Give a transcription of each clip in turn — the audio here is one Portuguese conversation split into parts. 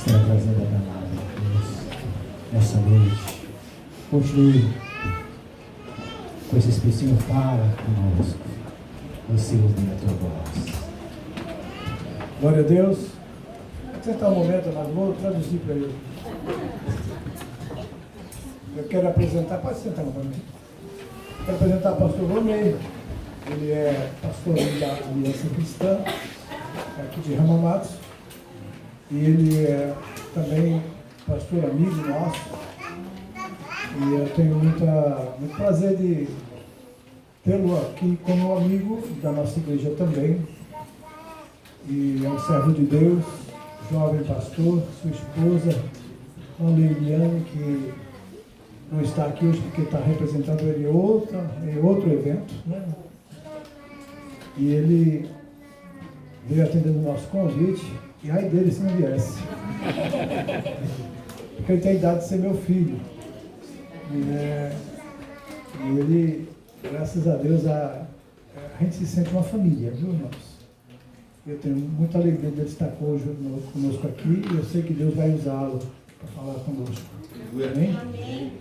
estará trazendo a palavra de Deus nessa noite. Continue com esse espírito, fala conosco. Você ouvir a tua voz. Glória a Deus. Vou tentar um momento, mas vou traduzir para ele. Eu quero apresentar, pode sentar também. Quero apresentar o pastor Romeu. Ele é pastor da Aliança Cristã, aqui de Ramamatos. E ele é também pastor amigo nosso. E eu tenho muito prazer de tê-lo aqui como amigo da nossa igreja também. E é um servo de Deus, jovem pastor, sua esposa, a Leiliane, que não está aqui hoje porque está representando ele em outro evento, né? E ele veio atendendo o nosso convite, e ai dele se não viesse. Porque ele tem a idade de ser meu filho. E ele, graças a Deus, a gente se sente uma família, viu, irmãos? Eu tenho muita alegria de ele estar hoje conosco aqui, e eu sei que Deus vai usá-lo para falar conosco. Amém?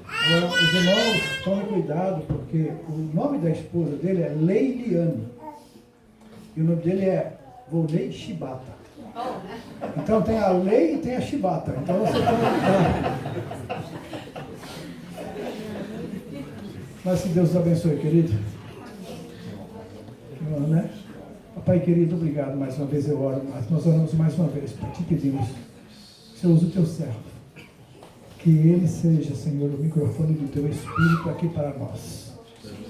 Agora, os irmãos, tomem cuidado, porque o nome da esposa dele é Leiliane. E o nome dele é Volney Shibata. Então tem a Lei e tem a Shibata. Então você pode... Mas que Deus os abençoe, querido. Né? Pai querido, obrigado mais uma vez, eu oro, mas nós oramos mais uma vez, para te pedimos, Senhor, usa o teu servo, que ele seja, Senhor, o microfone do teu Espírito aqui para nós.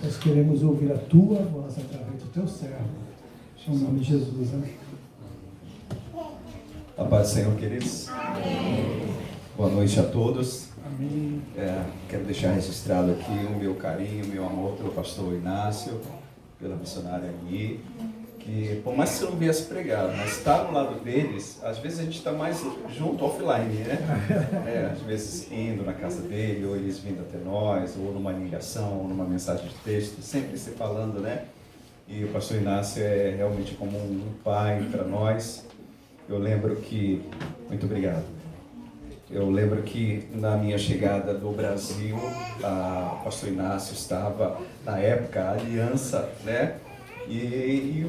Nós queremos ouvir a tua voz através do teu servo, em nome de Jesus, amém. A paz do Senhor, queridos. Amém. Boa noite a todos. Amém. Quero deixar registrado aqui o meu carinho, o meu amor pelo pastor Inácio, pela missionária Ani, que por mais que você não viesse pregar, mas estar no lado deles, às vezes a gente está mais junto offline, né? Às vezes indo na casa dele, ou eles vindo até nós, ou numa ligação, ou numa mensagem de texto, sempre se falando, né? E o pastor Inácio é realmente como um pai para nós. Eu lembro que... Muito obrigado. Eu lembro que na minha chegada do Brasil, o pastor Inácio estava, na época, a aliança, né? E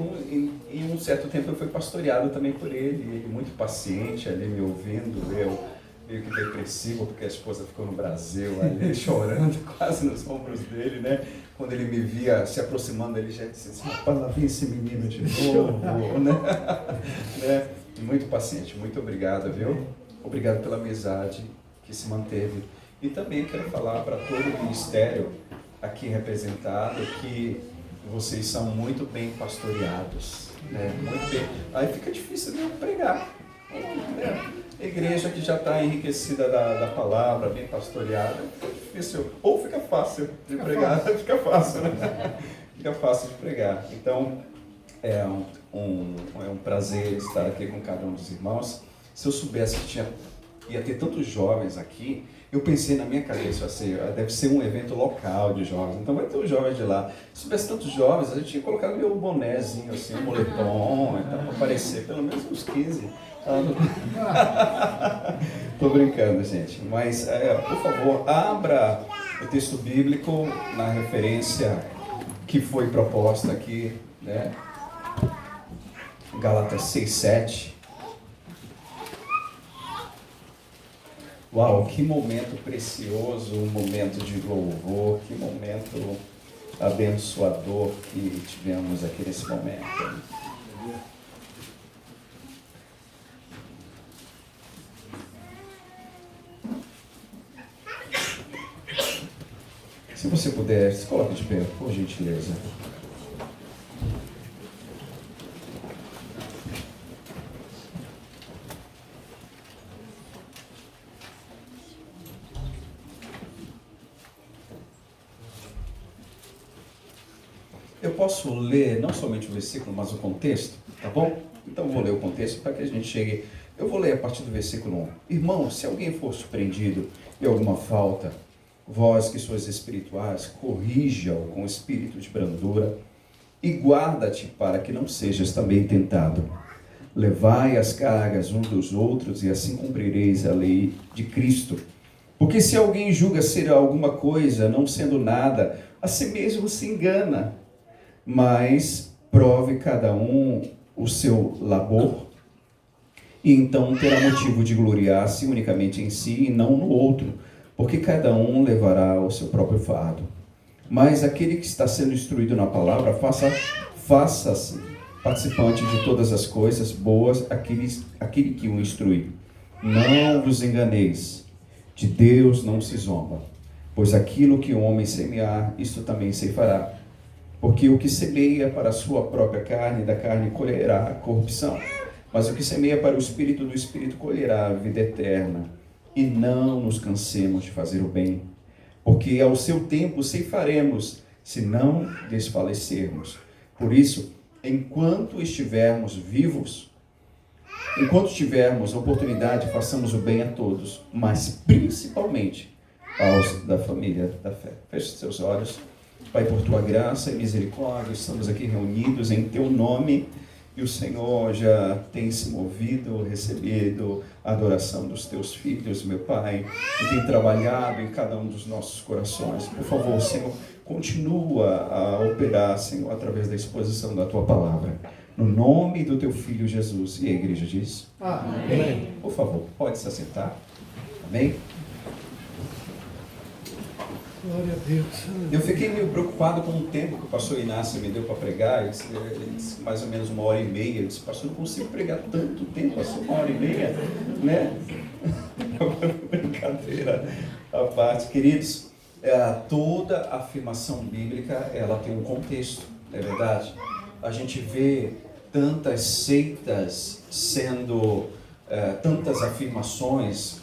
em um certo tempo eu fui pastoreado também por ele muito paciente ali me ouvindo, eu meio que depressivo porque a esposa ficou no Brasil, ali chorando quase nos ombros dele, né? Quando ele me via se aproximando, ele já disse assim, rapaz, lá vem esse menino de novo, né? Muito paciente, muito obrigado, viu? Obrigado pela amizade que se manteve. E também quero falar para todo o ministério aqui representado que vocês são muito bem pastoreados, né? Muito bem. Aí fica difícil de pregar, né? A igreja que já está enriquecida da palavra, bem pastoreada, fica difícil, ou fica fácil de pregar, fica fácil, né? Fica fácil de pregar. Então, é um prazer estar aqui com cada um dos irmãos. Se eu soubesse que ia ter tantos jovens aqui, eu pensei na minha cabeça, assim, deve ser um evento local de jovens, então vai ter os jovens de lá. Se tivesse tantos jovens, a gente tinha colocado meu bonézinho, assim, um moletom, então, para aparecer pelo menos uns 15. Tô brincando, gente. Mas, por favor, abra o texto bíblico na referência que foi proposta aqui, né? Gálatas 6:7. Uau, que momento precioso, um momento de louvor, que momento abençoador que tivemos aqui nesse momento. Se você puder, se coloque de pé, por gentileza. Eu posso ler não somente o versículo, mas o contexto, tá bom? Então eu vou ler o contexto para que a gente chegue. Eu vou ler a partir do versículo 1. Irmão, se alguém for surpreendido em alguma falta, vós que sois espirituais, corrija-o com espírito de brandura e guarda-te para que não sejas também tentado. levai as cargas uns dos outros e assim cumprireis a lei de Cristo. Porque se alguém julga ser alguma coisa, não sendo nada, a si mesmo se engana. Mas prove cada um o seu labor, e então terá motivo de gloriar-se unicamente em si e não no outro, porque cada um levará o seu próprio fardo. Mas aquele que está sendo instruído na palavra, faça-se participante de todas as coisas boas, aquele que o instrui. Não vos enganeis, de Deus não se zomba, pois aquilo que o homem semear, isto também ceifará. Porque o que semeia para a sua própria carne, da carne colherá a corrupção. Mas o que semeia para o Espírito, do Espírito colherá a vida eterna. E não nos cansemos de fazer o bem, porque ao seu tempo ceifaremos, se não desfalecermos. Por isso, enquanto estivermos vivos, enquanto tivermos oportunidade, façamos o bem a todos, mas principalmente aos da família da fé. Feche seus olhos. Pai, por tua graça e misericórdia, estamos aqui reunidos em teu nome, e o Senhor já tem se movido, recebido a adoração dos teus filhos, meu Pai, e tem trabalhado em cada um dos nossos corações. Por favor, Senhor, continua a operar, Senhor, através da exposição da tua palavra. No nome do teu Filho Jesus. E a igreja diz? Amém. Por favor, pode se assentar. Amém? Glória a Deus. Eu fiquei meio preocupado com o tempo que o pastor Inácio me deu para pregar. Ele disse mais ou menos 1h30. Eu disse, pastor, não consigo pregar tanto tempo, pastor, 1h30, né? Brincadeira à parte. Queridos, toda afirmação bíblica, ela tem um contexto, não é verdade? A gente vê tantas seitas sendo... tantas afirmações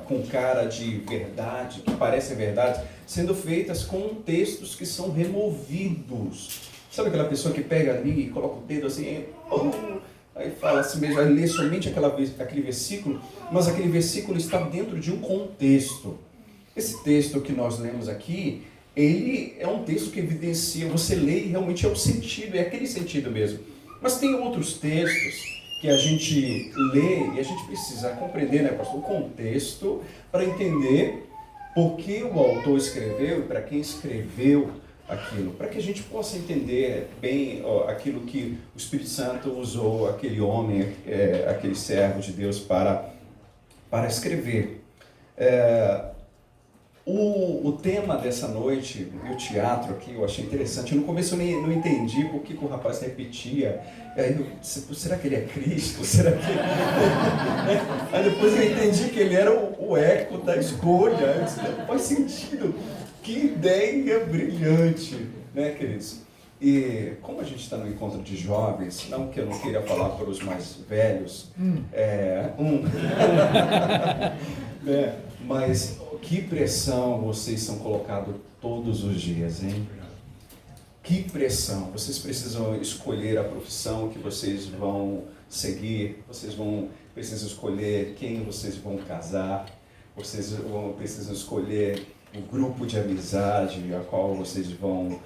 com cara de verdade, que parecem verdade, sendo feitas com textos que são removidos. Sabe aquela pessoa que pega ali e coloca o dedo assim, aí fala assim mesmo, aí lê somente aquele versículo, mas aquele versículo está dentro de um contexto. Esse texto que nós lemos aqui, ele é um texto que evidencia, você lê e realmente é o sentido, é aquele sentido mesmo. Mas tem outros textos que a gente lê e a gente precisa compreender, né, pastor, o contexto para entender por que o autor escreveu e para quem escreveu aquilo, para que a gente possa entender bem aquilo que o Espírito Santo usou aquele homem, aquele servo de Deus para escrever. O tema dessa noite, o teatro aqui, eu achei interessante. No começo eu não entendi por que o rapaz repetia. Aí eu disse, será que ele é Cristo? Será que... Aí depois eu entendi que ele era o eco da escolha. Eu disse, não faz sentido. Que ideia brilhante, né, queridos? E como a gente está no encontro de jovens, não que eu não queira falar para os mais velhos, mas que pressão vocês são colocados todos os dias, hein? Que pressão! Vocês precisam escolher a profissão que vocês vão seguir, precisam escolher quem vocês vão casar, precisam escolher o grupo de amizade a qual vocês vão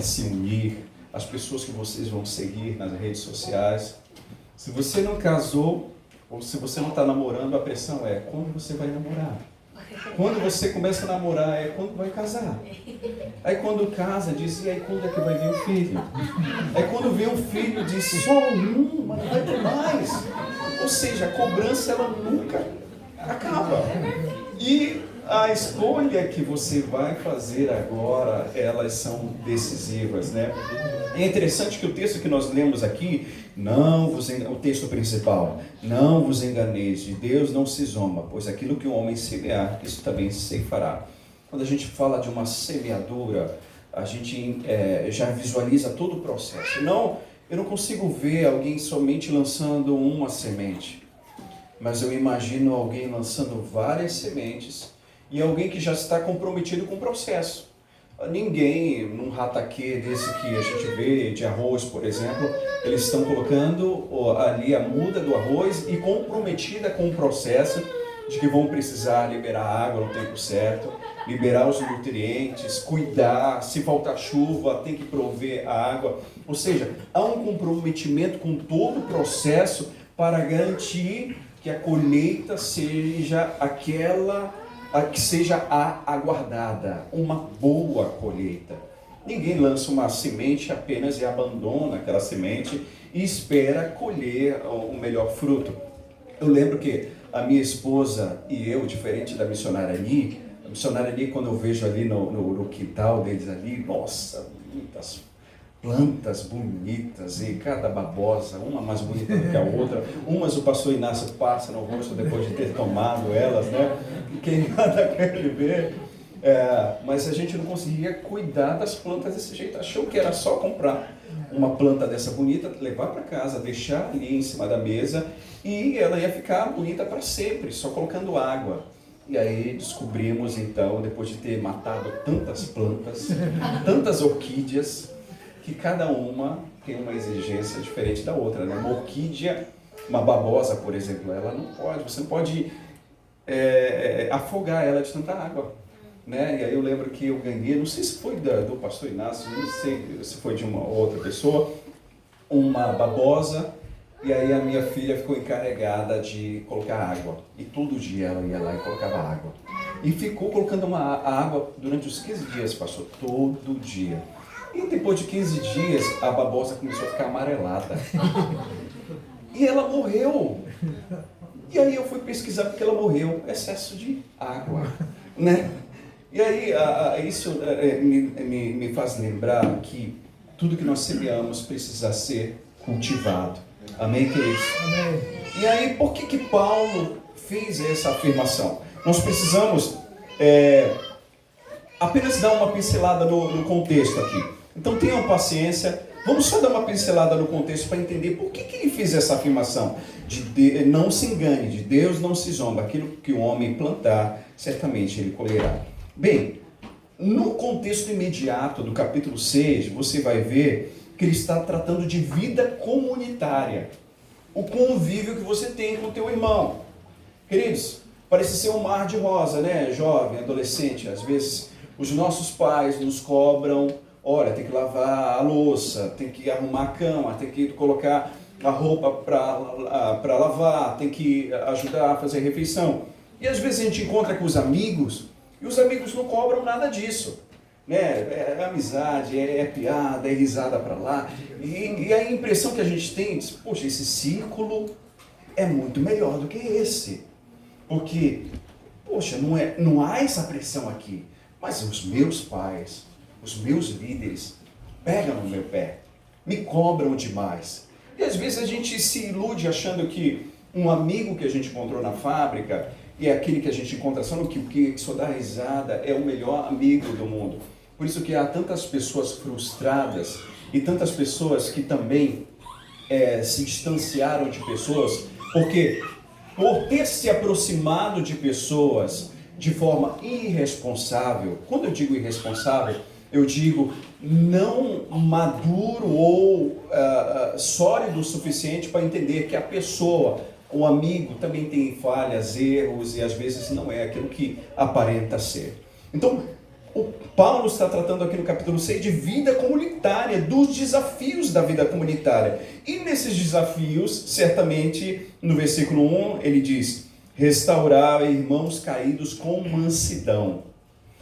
se unir, as pessoas que vocês vão seguir nas redes sociais. Se você não casou, ou se você não está namorando, a pressão é quando você vai namorar. Quando você começa a namorar, é quando vai casar. Aí quando casa, diz, e aí quando é que vai vir o filho? Aí quando vem um filho, diz, só um, mas não vai ter mais. Ou seja, a cobrança, ela nunca acaba. E a escolha que você vai fazer agora, elas são decisivas, né? É interessante que o texto que nós lemos aqui, o texto principal, não vos enganeis, de Deus não se zomba, pois aquilo que o homem semear, isso também se ceifará. Quando a gente fala de uma semeadura, a gente já visualiza todo o processo. Eu não consigo ver alguém somente lançando uma semente, mas eu imagino alguém lançando várias sementes e alguém que já está comprometido com o processo. Ninguém, num rataquê desse que a gente vê, de arroz, por exemplo, eles estão colocando ali a muda do arroz e comprometida com o processo de que vão precisar liberar água no tempo certo, liberar os nutrientes, cuidar, se faltar chuva, tem que prover a água. Ou seja, há um comprometimento com todo o processo para garantir que a colheita seja aquela que seja a aguardada, uma boa colheita. Ninguém lança uma semente apenas e abandona aquela semente e espera colher o melhor fruto. Eu lembro que a minha esposa e eu, diferente da missionária Ani, a missionária Ani, quando eu vejo ali no quintal deles ali, nossa, muitas plantas bonitas e cada babosa, uma mais bonita do que a outra, umas o pastor Inácio passa no rosto depois de ter tomado elas, né? Quem nada quer ver. Mas a gente não conseguia cuidar das plantas desse jeito, achou que era só comprar uma planta dessa bonita, levar para casa, deixar ali em cima da mesa e ela ia ficar bonita para sempre, só colocando água. E aí descobrimos então, depois de ter matado tantas plantas, tantas orquídeas, que cada uma tem uma exigência diferente da outra, né? Uma orquídea, uma babosa, por exemplo, ela não pode, você não pode afogar ela de tanta água. Né? E aí eu lembro que eu ganhei, não sei se foi do pastor Inácio, não sei se foi de uma outra pessoa, uma babosa, e aí a minha filha ficou encarregada de colocar água. E todo dia ela ia lá e colocava água. E ficou colocando água durante os 15 dias, pastor, todo dia. E depois de 15 dias, a babosa começou a ficar amarelada. E ela morreu. E aí eu fui pesquisar porque ela morreu, excesso de água, né? E aí, isso me faz lembrar que tudo que nós semeamos precisa ser cultivado. Amém, queridos? Amém. E aí, por que Paulo fez essa afirmação? Nós precisamos apenas dar uma pincelada no contexto aqui. Então, tenham paciência. Vamos só dar uma pincelada no contexto para entender por que ele fez essa afirmação. Não se engane, de Deus não se zomba. Aquilo que o homem plantar, certamente ele colherá. Bem, no contexto imediato do capítulo 6, você vai ver que ele está tratando de vida comunitária. O convívio que você tem com o teu irmão. Queridos, parece ser um mar de rosa, né? Jovem, adolescente, às vezes os nossos pais nos cobram, olha, tem que lavar a louça, tem que arrumar a cama, tem que colocar a roupa para lavar, tem que ajudar a fazer a refeição. E às vezes a gente encontra com os amigos, e os amigos não cobram nada disso, né? É amizade, é piada, é risada para lá. E a impressão que a gente tem, poxa, esse círculo é muito melhor do que esse. Porque, poxa, não há essa pressão aqui. Mas os meus pais, os meus líderes, pegam no meu pé, me cobram demais. E às vezes a gente se ilude achando que um amigo que a gente encontrou na fábrica e é aquele que a gente encontra só no que só dá risada, é o melhor amigo do mundo. Por isso que há tantas pessoas frustradas e tantas pessoas que também se distanciaram de pessoas, porque por ter se aproximado de pessoas de forma irresponsável, quando eu digo irresponsável, eu digo não maduro ou sólido o suficiente para entender que a pessoa, o amigo, também tem falhas, erros e às vezes não é aquilo que aparenta ser. Então, o Paulo está tratando aqui no capítulo 6 de vida comunitária, dos desafios da vida comunitária. E nesses desafios, certamente, no versículo 1, ele diz, restaurar irmãos caídos com mansidão.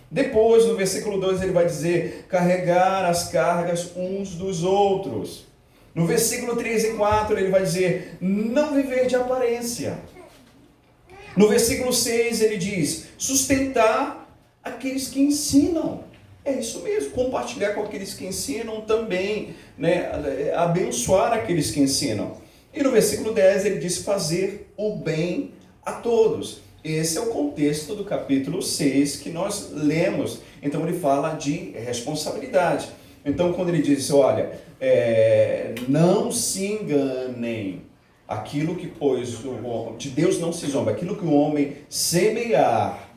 Depois, no versículo 2, ele vai dizer, carregar as cargas uns dos outros. No versículo 3 e 4, ele vai dizer, não viver de aparência. No versículo 6, ele diz, sustentar aqueles que ensinam. É isso mesmo, compartilhar com aqueles que ensinam também, né? Abençoar aqueles que ensinam. E no versículo 10, ele diz, fazer o bem a todos. Esse é o contexto do capítulo 6 que nós lemos. Então ele fala de responsabilidade. Então quando ele diz, olha, não se enganem, aquilo que de Deus não se zomba, aquilo que o homem semear,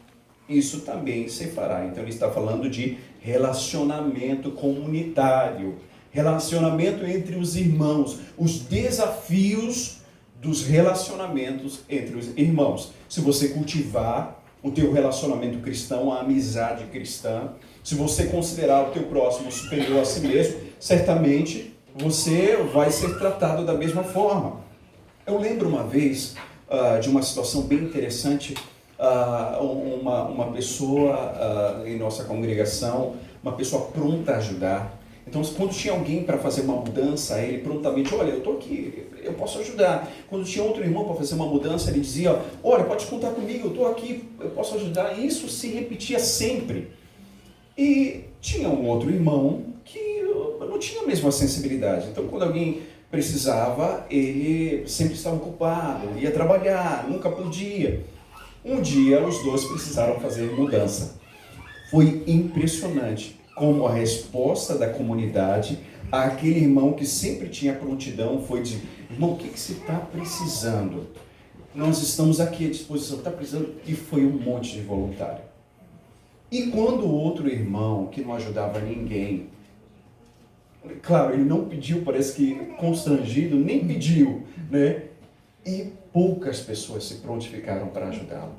isso também se fará. Então ele está falando de relacionamento comunitário, relacionamento entre os irmãos, os desafios dos relacionamentos entre os irmãos. Se você cultivar o teu relacionamento cristão, a amizade cristã, se você considerar o teu próximo superior a si mesmo, certamente você vai ser tratado da mesma forma. Eu lembro uma vez de uma situação bem interessante, uma pessoa em nossa congregação, uma pessoa pronta a ajudar. Então, quando tinha alguém para fazer uma mudança, ele prontamente, olha, eu estou aqui, eu posso ajudar. Quando tinha outro irmão para fazer uma mudança, ele dizia, olha, pode contar comigo, eu estou aqui, eu posso ajudar. E isso se repetia sempre. E tinha um outro irmão que não tinha a mesma sensibilidade. Então, quando alguém precisava, ele sempre estava ocupado, ia trabalhar, nunca podia. Um dia, os dois precisaram fazer mudança. Foi impressionante como a resposta da comunidade àquele irmão que sempre tinha prontidão foi de, irmão, o que você está precisando? Nós estamos aqui à disposição, está precisando? E foi um monte de voluntário. E quando o outro irmão, que não ajudava ninguém, claro, ele não pediu, parece que constrangido, nem pediu, né? E poucas pessoas se prontificaram para ajudá-lo.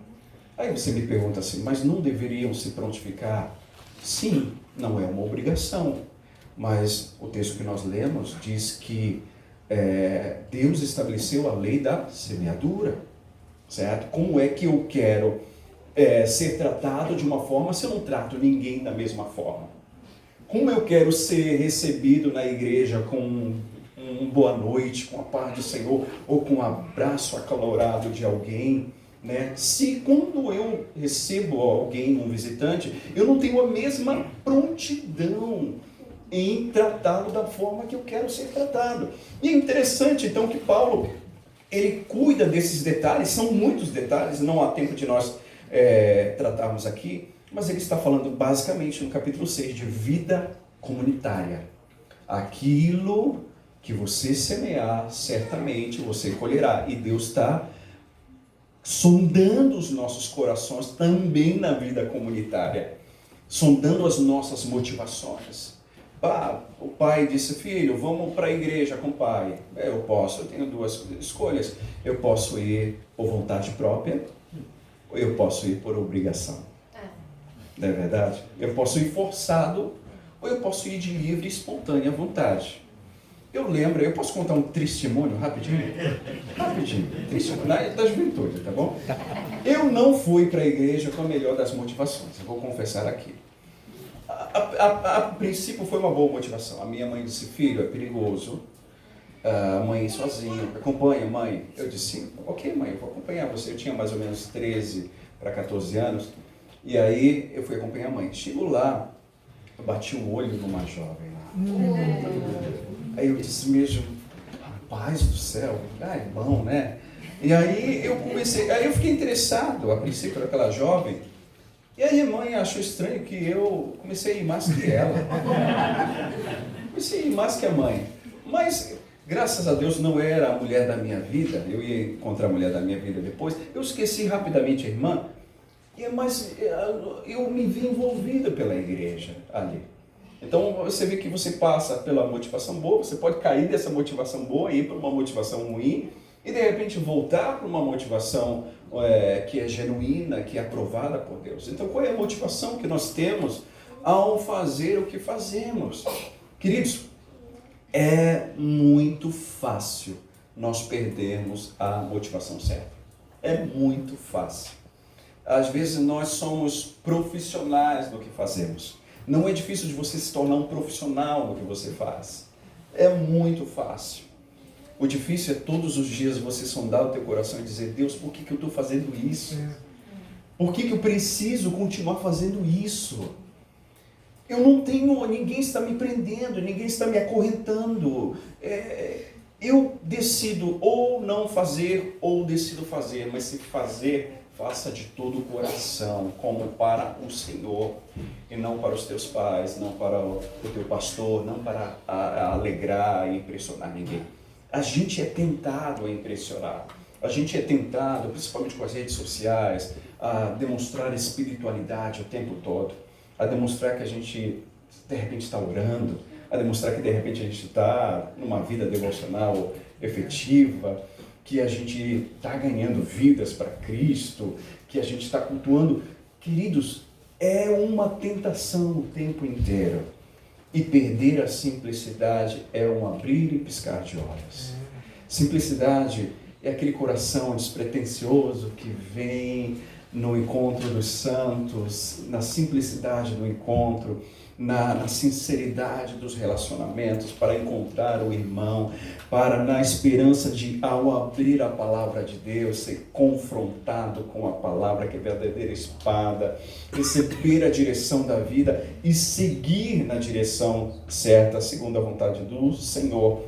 Aí você me pergunta assim, mas não deveriam se prontificar? Sim, não é uma obrigação, mas o texto que nós lemos diz que Deus estabeleceu a lei da semeadura, certo? Como é que eu quero ser tratado de uma forma se eu não trato ninguém da mesma forma? Como eu quero ser recebido na igreja com um boa noite, com a paz do Senhor, ou com um abraço acalorado de alguém, né? Se quando eu recebo alguém, um visitante, eu não tenho a mesma prontidão em tratá-lo da forma que eu quero ser tratado. E é interessante então que Paulo, ele cuida desses detalhes, são muitos detalhes, não há tempo de nós tratarmos aqui, mas ele está falando basicamente no capítulo 6 de vida comunitária. Aquilo que você semear, certamente você colherá. E Deus está sondando os nossos corações também na vida comunitária, sondando as nossas motivações. O pai disse, filho, vamos para a igreja com o pai. Eu posso, eu tenho duas escolhas. Eu posso ir por vontade própria, ou eu posso ir por obrigação. Não é verdade? Eu posso ir forçado, ou eu posso ir de livre e espontânea vontade. Eu posso contar um testemunho rapidinho? Rapidinho, testemunho da juventude, tá bom? Eu não fui para a igreja com a melhor das motivações, eu vou confessar aqui. A princípio foi uma boa motivação. A minha mãe disse, filho, é perigoso, a mãe sozinha, acompanha, mãe. Eu disse, ok, mãe, eu vou acompanhar você. Eu tinha mais ou menos 13 para 14 anos, e aí eu fui acompanhar a mãe. Chego lá, eu bati o olho numa jovem lá. Aí eu disse mesmo, rapaz do céu, é bom, né? E aí eu fiquei interessado, a princípio, naquela jovem, e aí a mãe achou estranho que eu comecei a ir mais que ela. Comecei a ir mais que a mãe. Mas, graças a Deus, não era a mulher da minha vida, eu ia encontrar a mulher da minha vida depois, eu esqueci rapidamente a irmã, mas eu me vi envolvido pela igreja ali. Então você vê que você passa pela motivação boa, você pode cair dessa motivação boa e ir para uma motivação ruim e de repente voltar para uma motivação que é genuína, que é aprovada por Deus. Então qual é a motivação que nós temos ao fazer o que fazemos? Queridos, é muito fácil nós perdermos a motivação certa. É muito fácil. Às vezes nós somos profissionais no que fazemos. Não é difícil de você se tornar um profissional no que você faz. É muito fácil. O difícil é todos os dias você sondar o teu coração e dizer, Deus, por que eu estou fazendo isso? Por que eu preciso continuar fazendo isso? Eu não tenho, ninguém está me prendendo, ninguém está me acorrentando. Eu decido ou não fazer, ou decido fazer, mas se fazer, faça de todo o coração, como para o Senhor, e não para os teus pais, não para o teu pastor, não para alegrar e impressionar ninguém. A gente é tentado a impressionar, a gente é tentado, principalmente com as redes sociais, a demonstrar espiritualidade o tempo todo, a demonstrar que a gente, de repente, está orando, a demonstrar que, de repente, a gente está numa vida devocional efetiva, que a gente está ganhando vidas para Cristo, que a gente está cultuando. Queridos, é uma tentação o tempo inteiro. E perder a simplicidade é um abrir e piscar de olhos. Simplicidade é aquele coração despretensioso que vem no encontro dos santos, na simplicidade do encontro, na sinceridade dos relacionamentos, para encontrar o irmão, na esperança de, ao abrir a palavra de Deus, ser confrontado com a palavra que é verdadeira espada, receber a direção da vida e seguir na direção certa, segundo a vontade do Senhor.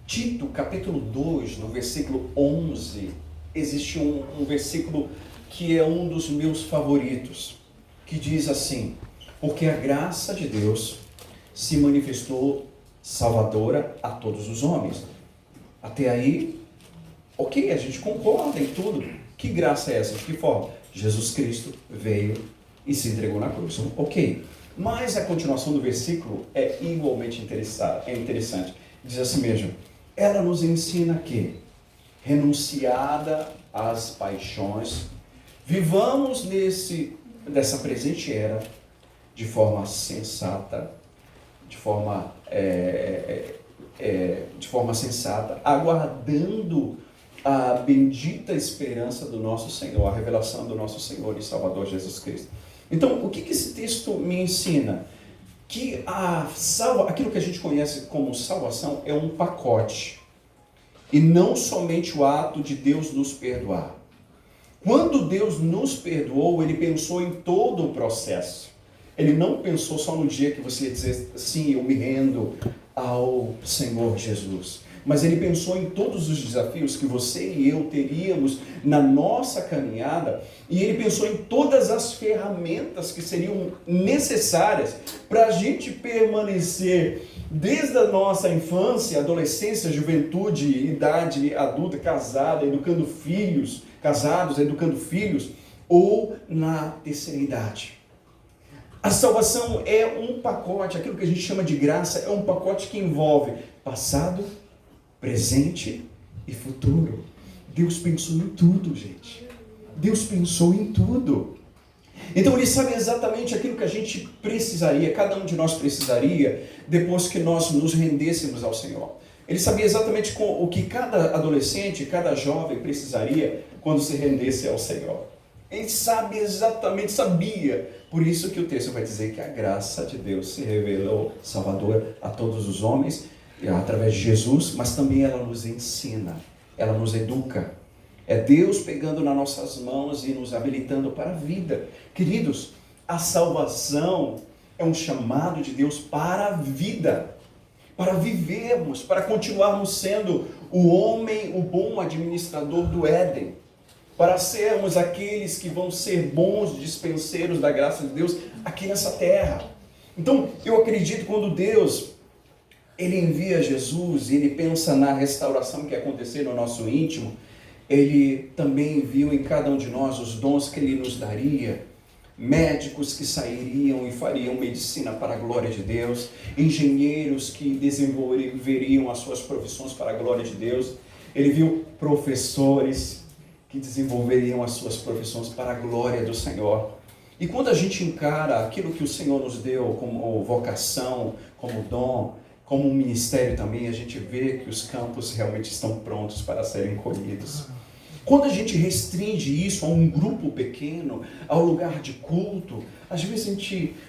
Tito, capítulo 2, no versículo 11, existe um versículo que é um dos meus favoritos, que diz assim: porque a graça de Deus se manifestou salvadora a todos os homens. Até aí, ok, a gente concorda em tudo. Que graça é essa? De que forma? Jesus Cristo veio e se entregou na cruz. Ok. Mas a continuação do versículo é igualmente interessante. Diz assim mesmo: ela nos ensina que, renunciada às paixões, vivamos dessa presente era de forma sensata, de forma sensata, aguardando a bendita esperança do nosso Senhor, a revelação do nosso Senhor e Salvador Jesus Cristo. Então, o que esse texto me ensina? Que aquilo que a gente conhece como salvação é um pacote, e não somente o ato de Deus nos perdoar. Quando Deus nos perdoou, Ele pensou em todo o processo. Ele não pensou só no dia que você ia dizer, sim, eu me rendo ao Senhor Jesus. Mas Ele pensou em todos os desafios que você e eu teríamos na nossa caminhada. E Ele pensou em todas as ferramentas que seriam necessárias para a gente permanecer desde a nossa infância, adolescência, juventude, idade adulta, casados, educando filhos, ou na terceira idade. A salvação é um pacote, aquilo que a gente chama de graça, é um pacote que envolve passado, presente e futuro. Deus pensou em tudo, gente. Deus pensou em tudo. Então Ele sabe exatamente aquilo que a gente precisaria, cada um de nós precisaria, depois que nós nos rendêssemos ao Senhor. Ele sabia exatamente o que cada adolescente, cada jovem precisaria quando se rendesse ao Senhor. Ele sabe exatamente, sabia. Por isso que o texto vai dizer que a graça de Deus se revelou salvadora a todos os homens, através de Jesus, mas também ela nos ensina, ela nos educa. É Deus pegando nas nossas mãos e nos habilitando para a vida. Queridos, a salvação é um chamado de Deus para a vida, para vivermos, para continuarmos sendo o homem, o bom administrador do Éden, para sermos aqueles que vão ser bons dispenseiros da graça de Deus aqui nessa terra. Então, eu acredito quando Deus, Ele envia Jesus, Ele pensa na restauração que ia acontecer no nosso íntimo, Ele também viu em cada um de nós os dons que Ele nos daria, médicos que sairiam e fariam medicina para a glória de Deus, engenheiros que desenvolveriam as suas profissões para a glória de Deus. Ele viu professores que desenvolveriam as suas profissões para a glória do Senhor. E quando a gente encara aquilo que o Senhor nos deu como vocação, como dom, como um ministério também, a gente vê que os campos realmente estão prontos para serem colhidos. Quando a gente restringe isso a um grupo pequeno, ao lugar de culto, às vezes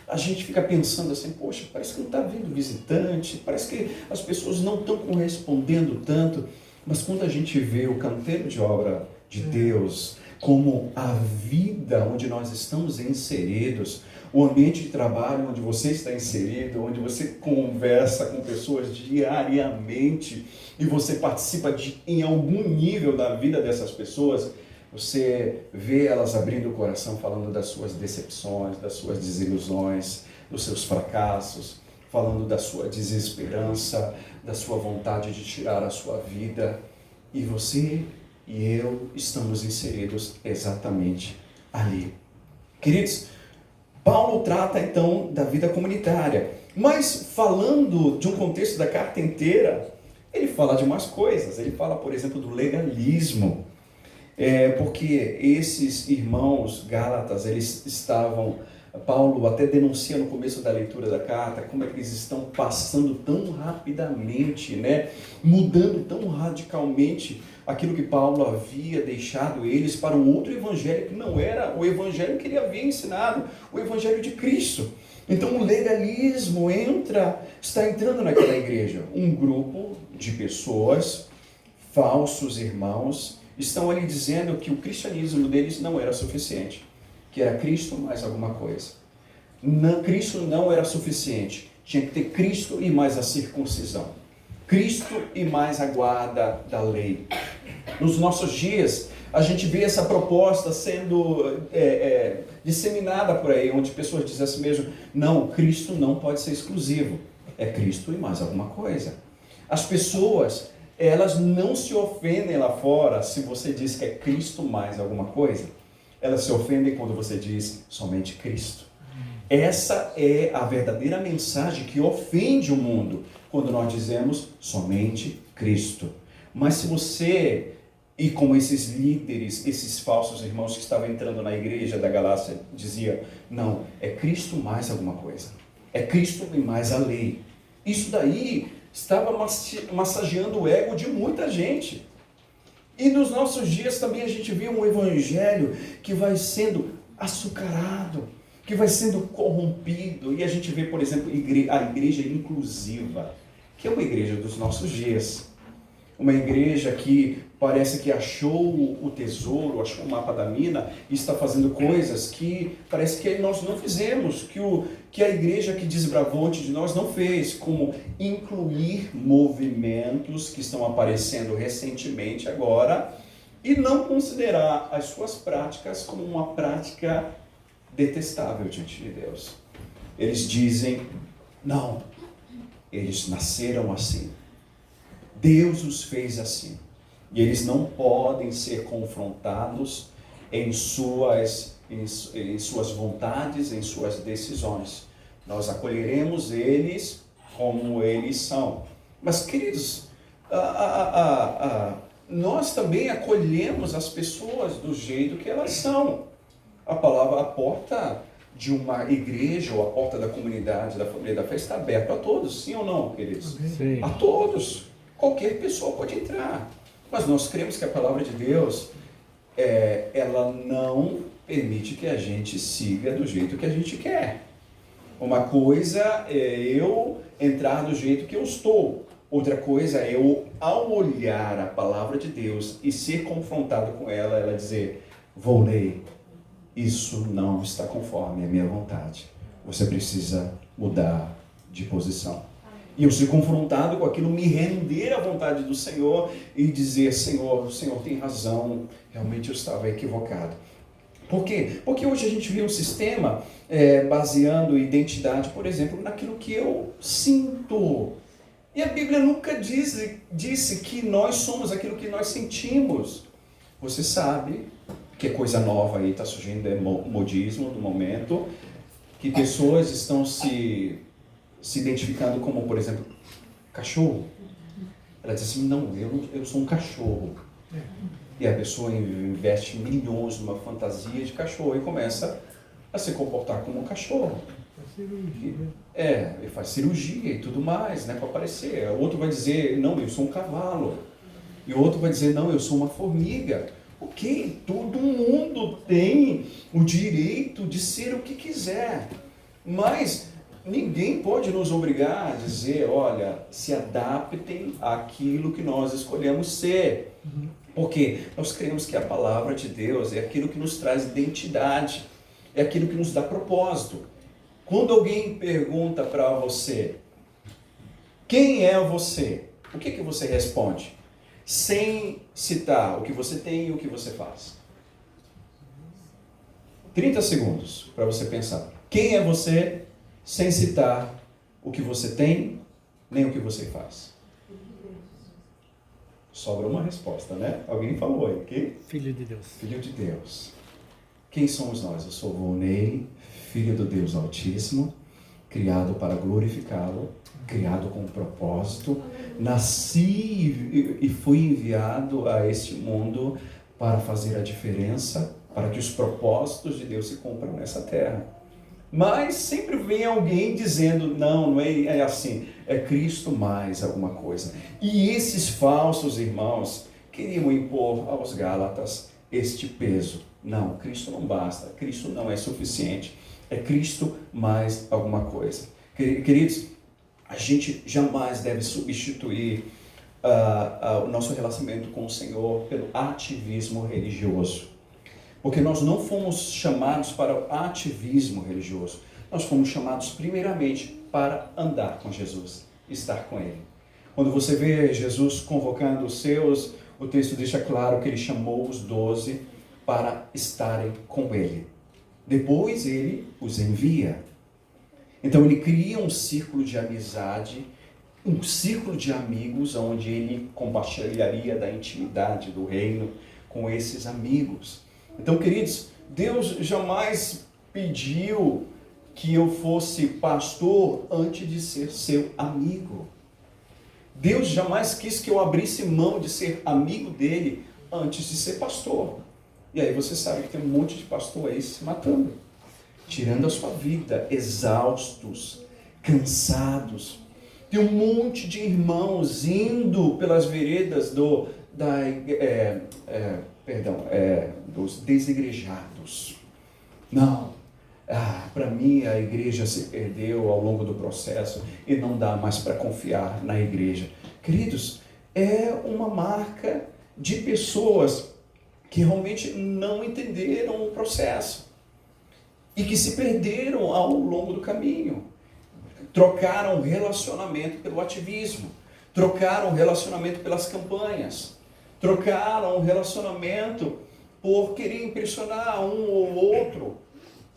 a gente fica pensando assim, poxa, parece que não está vindo visitante, parece que as pessoas não estão correspondendo tanto. Mas quando a gente vê o canteiro de obra de Deus como a vida onde nós estamos inseridos, o ambiente de trabalho onde você está inserido, onde você conversa com pessoas diariamente e você participa em algum nível da vida dessas pessoas, você vê elas abrindo o coração, falando das suas decepções, das suas desilusões, dos seus fracassos, falando da sua desesperança, da sua vontade de tirar a sua vida. E você e eu estamos inseridos exatamente ali. Queridos, Paulo trata então da vida comunitária, mas falando de um contexto da carta inteira, ele fala de umas coisas. Ele fala, por exemplo, do legalismo, porque esses irmãos gálatas, eles estavam Paulo até denuncia no começo da leitura da carta como é que eles estão passando tão rapidamente, né? Mudando tão radicalmente aquilo que Paulo havia deixado eles para um outro evangelho que não era o evangelho que ele havia ensinado, o evangelho de Cristo. Então o legalismo está entrando naquela igreja. Um grupo de pessoas, falsos irmãos, estão ali dizendo que o cristianismo deles não era suficiente, que era Cristo mais alguma coisa. Cristo não era suficiente, tinha que ter Cristo e mais a circuncisão, Cristo e mais a guarda da lei. Nos nossos dias, a gente vê essa proposta sendo disseminada por aí, onde pessoas dizem assim mesmo: não, Cristo não pode ser exclusivo, é Cristo e mais alguma coisa. As pessoas, elas não se ofendem lá fora se você diz que é Cristo mais alguma coisa. Elas se ofendem quando você diz somente Cristo. Essa é a verdadeira mensagem que ofende o mundo, quando nós dizemos somente Cristo. Mas se você, e como esses líderes, esses falsos irmãos que estavam entrando na igreja da Galácia, dizia: não, é Cristo mais alguma coisa, é Cristo e mais a lei. Isso daí estava massageando o ego de muita gente. E nos nossos dias também a gente vê um evangelho que vai sendo açucarado, que vai sendo corrompido. E a gente vê, por exemplo, a igreja inclusiva, que é uma igreja dos nossos dias. Uma igreja que parece que achou o tesouro, achou o mapa da mina e está fazendo coisas que parece que nós não fizemos, que a igreja que desbravou antes de nós não fez, como incluir movimentos que estão aparecendo recentemente agora e não considerar as suas práticas como uma prática detestável diante de Deus. Eles dizem: não, eles nasceram assim, Deus os fez assim, e eles não podem ser confrontados em suas vontades, em suas decisões. Nós acolheremos eles como eles são. Mas, queridos, nós também acolhemos as pessoas do jeito que elas são. A porta de uma igreja ou a porta da comunidade, da família da fé está aberta a todos, sim ou não, queridos? Sim. A todos. Qualquer pessoa pode entrar. Mas nós cremos que a palavra de Deus, ela não permite que a gente siga do jeito que a gente quer. Uma coisa é eu entrar do jeito que eu estou. Outra coisa é eu, ao olhar a palavra de Deus e ser confrontado com ela dizer: vou ler, isso não está conforme a minha vontade. Você precisa mudar de posição. E eu ser confrontado com aquilo, me render à vontade do Senhor e dizer: Senhor, o Senhor tem razão, realmente eu estava equivocado. Por quê? Porque hoje a gente vê um sistema baseando identidade, por exemplo, naquilo que eu sinto. E a Bíblia nunca disse que nós somos aquilo que nós sentimos. Você sabe que é coisa nova aí, está surgindo, é modismo do momento, que pessoas estão se identificando como, por exemplo, cachorro. Ela diz assim: não, eu sou um cachorro. E a pessoa investe milhões numa fantasia de cachorro e começa a se comportar como um cachorro. Ele faz cirurgia e tudo mais, né, para aparecer. O outro vai dizer: não, eu sou um cavalo. E o outro vai dizer: não, eu sou uma formiga. Ok, todo mundo tem o direito de ser o que quiser, mas ninguém pode nos obrigar a dizer: olha, se adaptem àquilo que nós escolhemos ser. Porque nós cremos que a palavra de Deus é aquilo que nos traz identidade, é aquilo que nos dá propósito. Quando alguém pergunta para você: quem é você? O que você responde? Sem citar o que você tem e o que você faz. 30 segundos para você pensar. Quem é você, sem citar o que você tem, nem o que você faz? Sobra uma resposta, né? Alguém falou aí, ok? Filho de Deus. Filho de Deus. Quem somos nós? Eu sou Volney, filho do Deus Altíssimo, criado para glorificá-lo, criado com um propósito, nasci e fui enviado a este mundo para fazer a diferença, para que os propósitos de Deus se cumpram nessa terra. Mas sempre vem alguém dizendo, não é assim, é Cristo mais alguma coisa. E esses falsos irmãos queriam impor aos Gálatas este peso. Não, Cristo não basta, Cristo não é suficiente, é Cristo mais alguma coisa. Queridos, a gente jamais deve substituir o nosso relacionamento com o Senhor pelo ativismo religioso. Porque nós não fomos chamados para o ativismo religioso. Nós fomos chamados primeiramente para andar com Jesus, estar com Ele. Quando você vê Jesus convocando os seus, o texto deixa claro que Ele chamou os 12 para estarem com Ele. Depois Ele os envia. Então Ele cria um círculo de amizade, um círculo de amigos, onde Ele compartilharia da intimidade do reino com esses amigos. Então, queridos, Deus jamais pediu que eu fosse pastor antes de ser seu amigo. Deus jamais quis que eu abrisse mão de ser amigo dele antes de ser pastor. E aí você sabe que tem um monte de pastor aí se matando, tirando a sua vida, exaustos, cansados. Tem um monte de irmãos indo pelas veredas dos desigrejados. Não, para mim a igreja se perdeu ao longo do processo e não dá mais para confiar na igreja. Queridos, é uma marca de pessoas que realmente não entenderam o processo e que se perderam ao longo do caminho. Trocaram relacionamento pelo ativismo, trocaram relacionamento pelas campanhas, trocaram relacionamento por querer impressionar um ou outro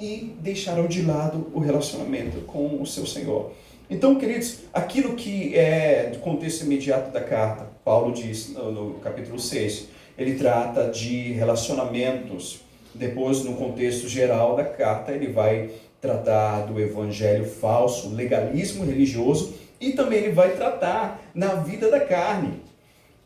e deixaram de lado o relacionamento com o seu Senhor. Então, queridos, aquilo que é do contexto imediato da carta, Paulo diz no capítulo 6, ele trata de relacionamentos. Depois, no contexto geral da carta, ele vai tratar do evangelho falso, legalismo religioso, e também ele vai tratar na vida da carne,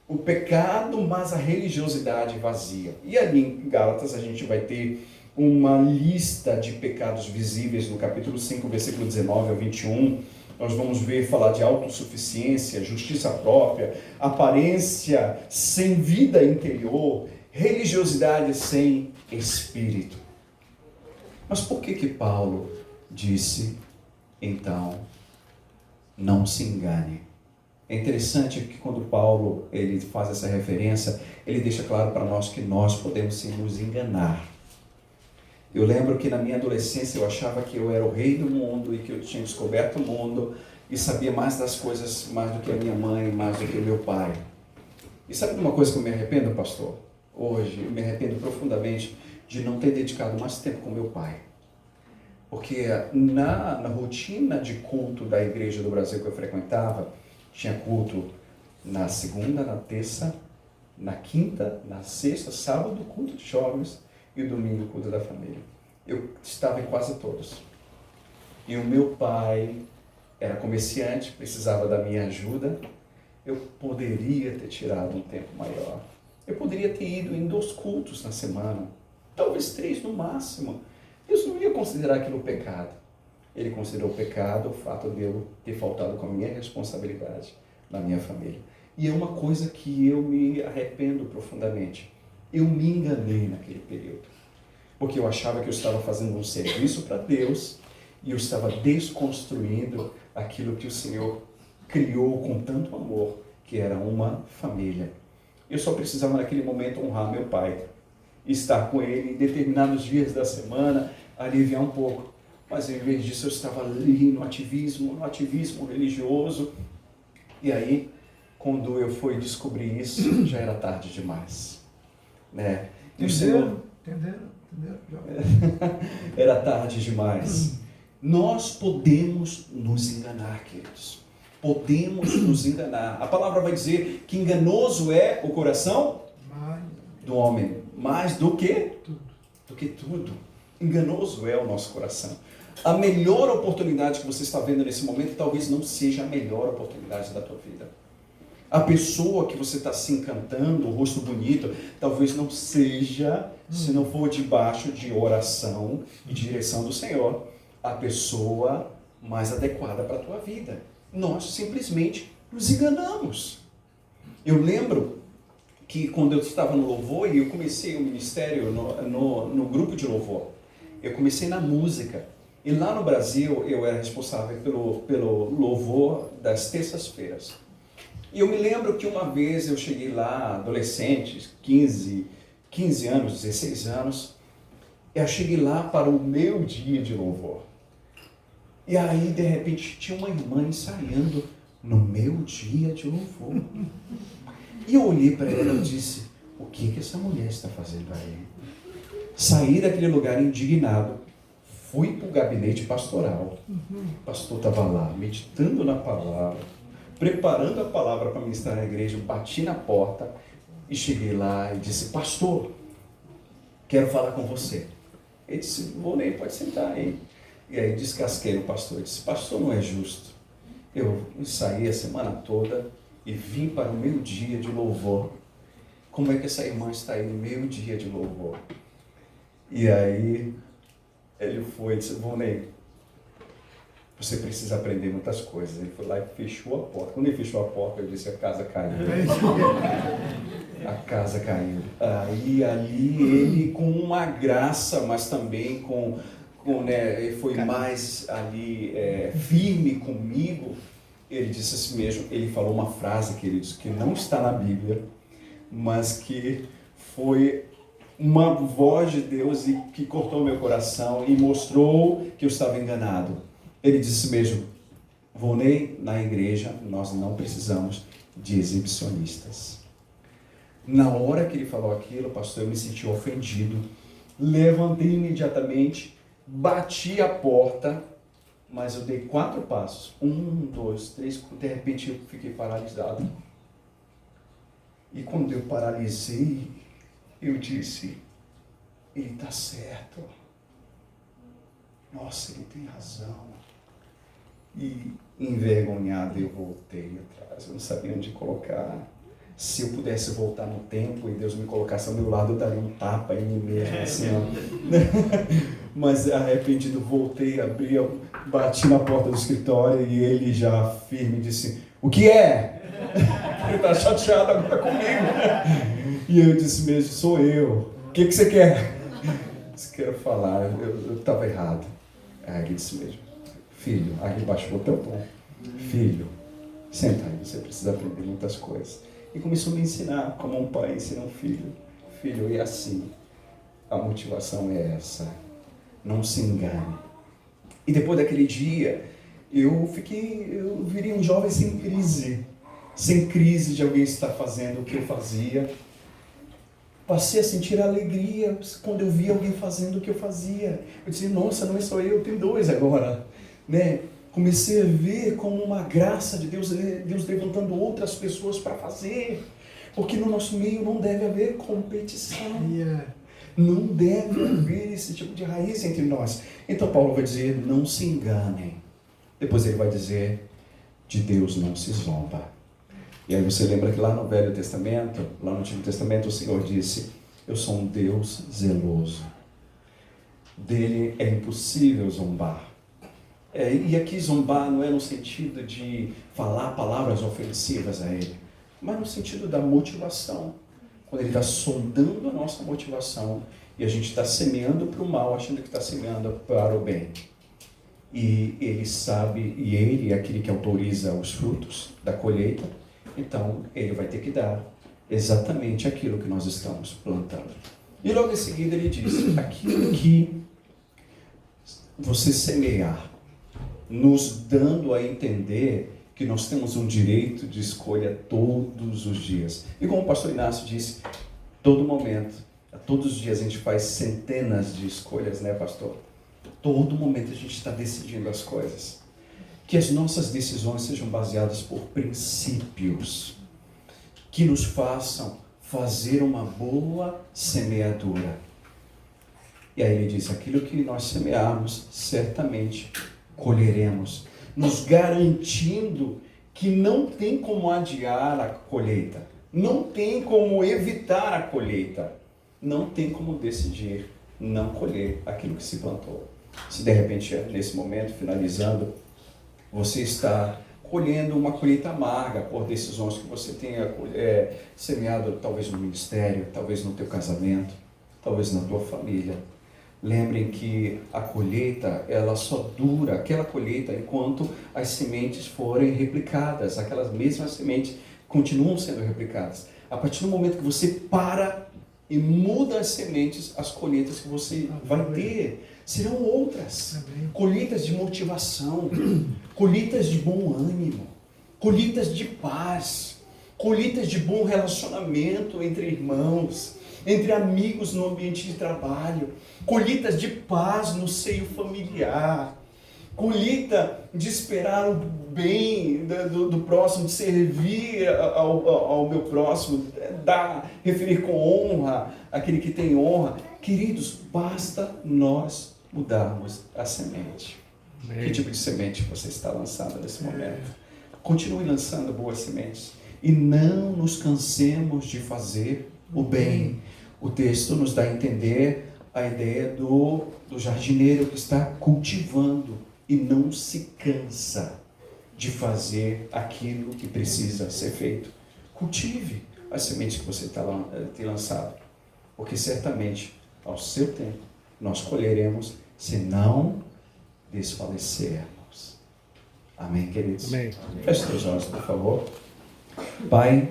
o pecado, mas a religiosidade vazia. E ali em Gálatas a gente vai ter uma lista de pecados visíveis no capítulo 5, versículo 19 ao 21. Nós vamos ver falar de autossuficiência, justiça própria, aparência sem vida interior, religiosidade sem espírito. Mas por que Paulo disse, então, não se engane? É interessante que quando Paulo ele faz essa referência, ele deixa claro para nós que nós podemos sim nos enganar. Eu lembro que na minha adolescência eu achava que eu era o rei do mundo e que eu tinha descoberto o mundo e sabia mais das coisas, mais do que a minha mãe, mais do que o meu pai. E sabe de uma coisa que eu me arrependo, pastor? Hoje eu me arrependo profundamente de não ter dedicado mais tempo com meu pai. Porque na rotina de culto da igreja do Brasil que eu frequentava, tinha culto na segunda, na terça, na quinta, na sexta, sábado, culto de jovens e domingo, culto da família. Eu estava em quase todos. E o meu pai era comerciante, precisava da minha ajuda. Eu poderia ter tirado um tempo maior. Eu poderia ter ido em 2 cultos na semana, talvez 3 no máximo. Deus não ia considerar aquilo pecado. Ele considerou pecado o fato de eu ter faltado com a minha responsabilidade na minha família. E é uma coisa que eu me arrependo profundamente. Eu me enganei naquele período. Porque eu achava que eu estava fazendo um serviço para Deus e eu estava desconstruindo aquilo que o Senhor criou com tanto amor, que era uma família. Eu só precisava naquele momento honrar meu pai, estar com ele em determinados dias da semana, aliviar um pouco. Mas em vez disso eu estava ali no ativismo religioso. E aí, quando eu fui descobrir isso, já era tarde demais. Né? Entenderam? Era tarde demais. Nós podemos nos enganar, queridos. Podemos nos enganar. A palavra vai dizer que enganoso é o coração do homem. Mais do que? Do que tudo. Enganoso é o nosso coração. A melhor oportunidade que você está vendo nesse momento talvez não seja a melhor oportunidade da tua vida. A pessoa que você está se encantando, o rosto bonito, talvez não seja, se não for debaixo de oração e direção do Senhor. a pessoa mais adequada para a tua vida. Nós simplesmente nos enganamos. Eu lembro que quando eu estava no louvor e eu comecei o ministério no grupo de louvor, eu comecei na música. E lá no Brasil eu era responsável pelo louvor das terças-feiras. E eu me lembro que uma vez eu cheguei lá, adolescente, 15 anos, 16 anos, eu cheguei lá para o meu dia de louvor. E aí, de repente, tinha uma irmã ensaiando no meu dia de louvor. E eu olhei para ela e disse, o que essa mulher está fazendo aí? Saí daquele lugar indignado, fui para o gabinete pastoral. O pastor estava lá, meditando na palavra, preparando a palavra para ministrar na igreja, bati na porta e cheguei lá e disse, pastor, quero falar com você. Ele disse, Volney, pode sentar aí. E aí descasquei no pastor, ele disse, pastor, não é justo. Eu saí a semana toda e vim para o meu dia de louvor. Como é que essa irmã está aí no meu dia de louvor? E aí ele foi e disse, Volney, você precisa aprender muitas coisas. Ele foi lá e fechou a porta. Quando ele fechou a porta, eu disse, a casa caiu. A casa caiu. Aí ali ele com uma graça, mas também ele foi mais ali firme comigo. Ele disse assim mesmo, ele falou uma frase, queridos, que não está na Bíblia, mas que foi uma voz de Deus e que cortou meu coração e mostrou que eu estava enganado. Ele disse mesmo, Volney, na igreja nós não precisamos de exibicionistas. Na hora que ele falou aquilo, pastor, eu me senti ofendido, levantei imediatamente, bati a porta, mas eu dei 4 passos, 1, 2, 3, de repente eu fiquei paralisado. E quando eu paralisei, eu disse, ele está certo. Nossa, ele tem razão. E envergonhado eu voltei atrás, eu não sabia onde colocar. Se eu pudesse voltar no tempo e Deus me colocasse ao meu lado, eu daria um tapa em mim mesmo, assim, ó. Mas arrependido, voltei, abri, bati na porta do escritório e ele já firme disse, o que é? Ele está chateado agora comigo. E eu disse mesmo, sou eu. O que você quer? Eu disse, quero falar, eu estava errado. Aí ele disse mesmo, filho, aí ele baixou o teu tom. Filho, senta aí, você precisa aprender muitas coisas. E começou a me ensinar como um pai ensina um filho. Filho, é assim, a motivação é essa, não se engane. E depois daquele dia, eu virei um jovem sem crise de alguém estar fazendo o que eu fazia. Passei a sentir alegria quando eu via alguém fazendo o que eu fazia. Eu disse, nossa, não é só eu, tem 2 agora, né? Comecei a ver como uma graça de Deus, Deus levantando outras pessoas para fazer. Porque no nosso meio não deve haver competição. Não deve haver esse tipo de raiz entre nós. Então Paulo vai dizer, não se enganem. Depois ele vai dizer, de Deus não se zomba. E aí você lembra que lá no Velho Testamento, lá no Antigo Testamento, o Senhor disse, eu sou um Deus zeloso. Dele é impossível zombar. E aqui zombar não é no sentido de falar palavras ofensivas a ele, mas no sentido da motivação. Quando ele está sondando a nossa motivação e a gente está semeando para o mal, achando que está semeando para o bem. E ele sabe, e ele é aquele que autoriza os frutos da colheita, então ele vai ter que dar exatamente aquilo que nós estamos plantando. E logo em seguida ele diz, aquilo que você semear, nos dando a entender que nós temos um direito de escolha todos os dias. E como o pastor Inácio disse, todo momento, todos os dias a gente faz centenas de escolhas, né, pastor? Todo momento a gente está decidindo as coisas. Que as nossas decisões sejam baseadas por princípios que nos façam fazer uma boa semeadura. E aí ele diz, aquilo que nós semearmos, certamente colheremos, nos garantindo que não tem como adiar a colheita, não tem como evitar a colheita, não tem como decidir não colher aquilo que se plantou. Se de repente, nesse momento, finalizando, você está colhendo uma colheita amarga por decisões que você tenha semeado, talvez no ministério, talvez no teu casamento, talvez na tua família. Lembrem que a colheita, ela só dura, aquela colheita, enquanto as sementes forem replicadas. Aquelas mesmas sementes continuam sendo replicadas. A partir do momento que você para e muda as sementes, as colheitas que você vai ter serão outras. Colheitas de motivação, colheitas de bom ânimo, colheitas de paz, colheitas de bom relacionamento entre irmãos, entre amigos no ambiente de trabalho, colheitas de paz no seio familiar, colheita de esperar o bem do próximo, de servir ao meu próximo, referir com honra aquele que tem honra. Queridos, basta nós mudarmos a semente. Amém. Que tipo de semente você está lançando nesse momento? Continue lançando boas sementes e não nos cansemos de fazer o bem. O texto nos dá a entender a ideia do jardineiro que está cultivando e não se cansa de fazer aquilo que precisa ser feito. Cultive as sementes que você tem lançado, porque certamente, ao seu tempo, nós colheremos se não desfalecermos. Amém, queridos? Amém. Feche seus olhos, por favor. Pai,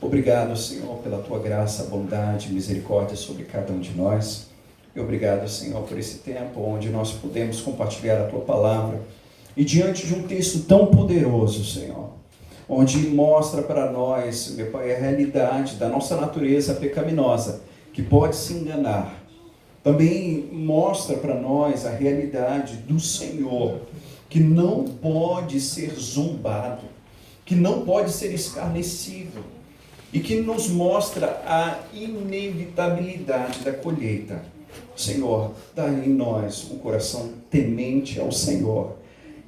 obrigado, Senhor, pela tua graça, bondade e misericórdia sobre cada um de nós. E obrigado, Senhor, por esse tempo onde nós podemos compartilhar a tua palavra. E diante de um texto tão poderoso, Senhor, onde mostra para nós, meu Pai, a realidade da nossa natureza pecaminosa, que pode se enganar. Também mostra para nós a realidade do Senhor, que não pode ser zombado, que não pode ser escarnecido, e que nos mostra a inevitabilidade da colheita. Senhor, dá em nós um coração temente ao Senhor,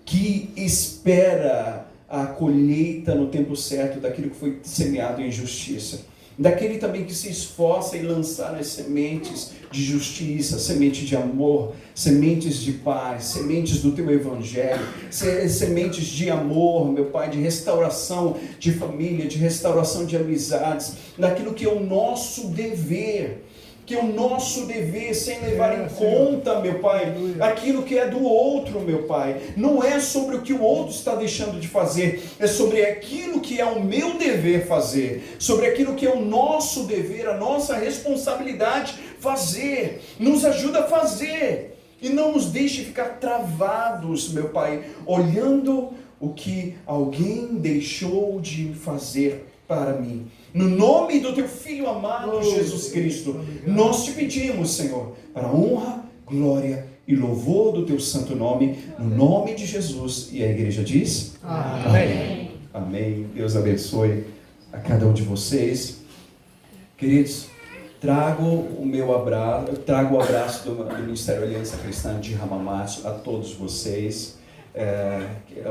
que espera a colheita no tempo certo daquilo que foi semeado em justiça. Daquele também que se esforça em lançar as sementes de justiça, sementes de amor, sementes de paz, sementes do teu evangelho, sementes de amor, meu Pai, de restauração de família, de restauração de amizades, daquilo que é o nosso dever, sem levar em conta, meu Pai, aquilo que é do outro, meu Pai. Não é sobre o que o outro está deixando de fazer, é sobre aquilo que é o meu dever fazer, sobre aquilo que é o nosso dever, a nossa responsabilidade fazer. Nos ajuda a fazer e não nos deixe ficar travados, meu Pai, olhando o que alguém deixou de fazer para mim. No nome do teu Filho amado, Jesus Cristo, nós te pedimos, Senhor, para a honra, glória e louvor do teu santo nome, no nome de Jesus. E a igreja diz? Amém. Amém. Deus abençoe a cada um de vocês. Queridos, trago o abraço do Ministério Aliança Cristã de Hamamatsu a todos vocês.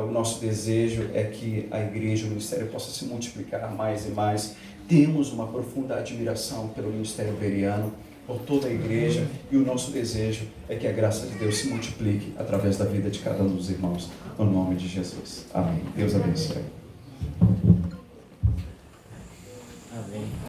O nosso desejo é que a igreja, o ministério possa se multiplicar mais e mais. Temos uma profunda admiração pelo ministério veriano, por toda a igreja, e o nosso desejo é que a graça de Deus se multiplique através da vida de cada um dos irmãos, no nome de Jesus. Amém. Deus abençoe.